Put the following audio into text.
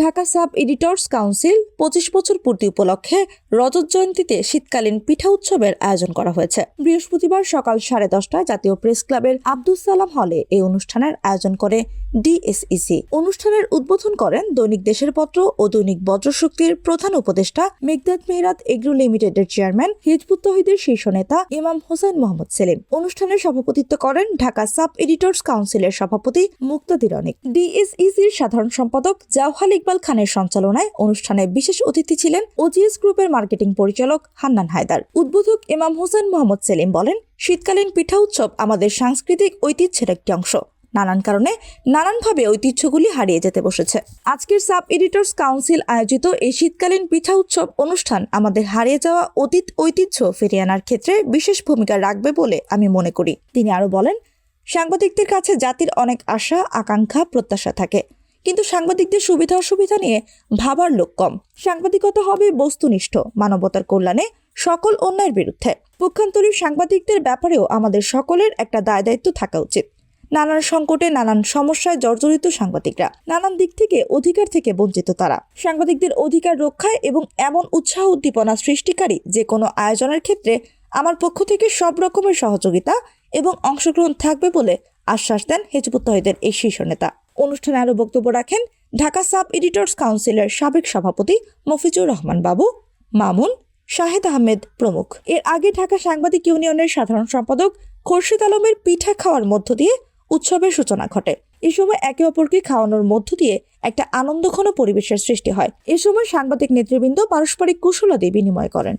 Dhaka sub editors council 25 বছর পূর্তি উপলক্ষে রজত জয়ন্তীতে শীতকালীন পিঠা উৎসবের আয়োজন করা হয়েছে। বৃহস্পতিবার সকাল 10:30টায় জাতীয় প্রেস ক্লাবের আব্দুস সালাম হলে এই অনুষ্ঠানের আয়োজন করে ডিএসইসি। অনুষ্ঠানের উদ্বোধন করেন দৈনিক দেশের পত্র ও দৈনিক বজ্রশক্তির প্রধান উপদেষ্টা মেঘদাদ মেহরাত এগ্রো লিমিটেডের চেয়ারম্যান হিজবুত তৌহিদের শীর্ষ নেতা ইমাম হোসেন মোহাম্মদ সেলিম। অনুষ্ঠানের সভাপতিত্ব করেন ঢাকা সাব এডিটর্স কাউন্সিলের সভাপতি মুক্তাদির অনিক। ডিএসইসির সাধারণ সম্পাদক জাওহাল ইকবাল খানের সঞ্চালনায় অনুষ্ঠানে বিশেষ অতিথি ছিলেন ওজিএস গ্রুপের মার্কেটিং পরিচালক হান্নান হায়দার। উদ্বোধক ইমাম হোসেন মোহাম্মদ সেলিম বলেন, শীতকালীন পিঠা উৎসব আমাদের সাংস্কৃতিক ঐতিহ্যের একটি অংশ। নানান কারণে নানানভাবে ঐতিহ্যগুলি হারিয়ে যেতে বসেছে। আজকের সাব এডিটর্স কাউন্সিল আয়োজিত এই শীতকালীন পিঠা উৎসব অনুষ্ঠান আমাদের হারিয়ে যাওয়া অতীত ঐতিহ্য ফিরিয়ে আনার ক্ষেত্রে বিশেষ ভূমিকা রাখবে বলে আমি মনে করি। তিনি আরো বলেন, সাংবাদিকদের কাছে জাতির অনেক আশা, আকাঙ্ক্ষা, প্রত্যাশা থাকে, কিন্তু সাংবাদিকদের সুবিধা অসুবিধা নিয়ে ভাবার লোক কম। সাংবাদিকতা হবে বস্তুনিষ্ঠ, মানবতার কল্যাণে, সকল অন্যায়ের বিরুদ্ধে। পক্ষান্তরে সাংবাদিকদের ব্যাপারেও আমাদের সকলের একটা দায় দায়িত্ব থাকা উচিত। নানান সংকটে, নানান সমস্যায় জর্জরিত সাংবাদিকরা, নানান দিক থেকে অধিকার থেকে বঞ্চিত তারা। সাংবাদিকদের অধিকার রক্ষায় এবং এমন উৎসাহ উদ্দীপনা সৃষ্টিকারী যে কোনো আয়োজনের ক্ষেত্রে আমার পক্ষ থেকে সব রকমের সহযোগিতা এবং অংশগ্রহণ থাকবে বলে আশ্বাস দেন হিজবুত তৌহিদের এই শীর্ষ নেতা। অনুষ্ঠানে আরো বক্তব্য রাখেন ঢাকা সাব এডিটর্স কাউন্সিলের সাবেক সভাপতি মফিজুর রহমান বাবু, মামুন, শাহেদ আহমেদ প্রমুখ। এর আগে ঢাকা সাংবাদিক ইউনিয়নের সাধারণ সম্পাদক খোরশেদ আলমের পিঠা খাওয়ার মধ্য দিয়ে উৎসবের সূচনা ঘটে। এ সময় একে অপরকে খাওয়ানোর মধ্য দিয়ে একটা আনন্দঘন পরিবেশের সৃষ্টি হয়। এ সময় সাংবাদিক নেতৃবৃন্দ পারস্পরিক কুশলাদি বিনিময় করেন।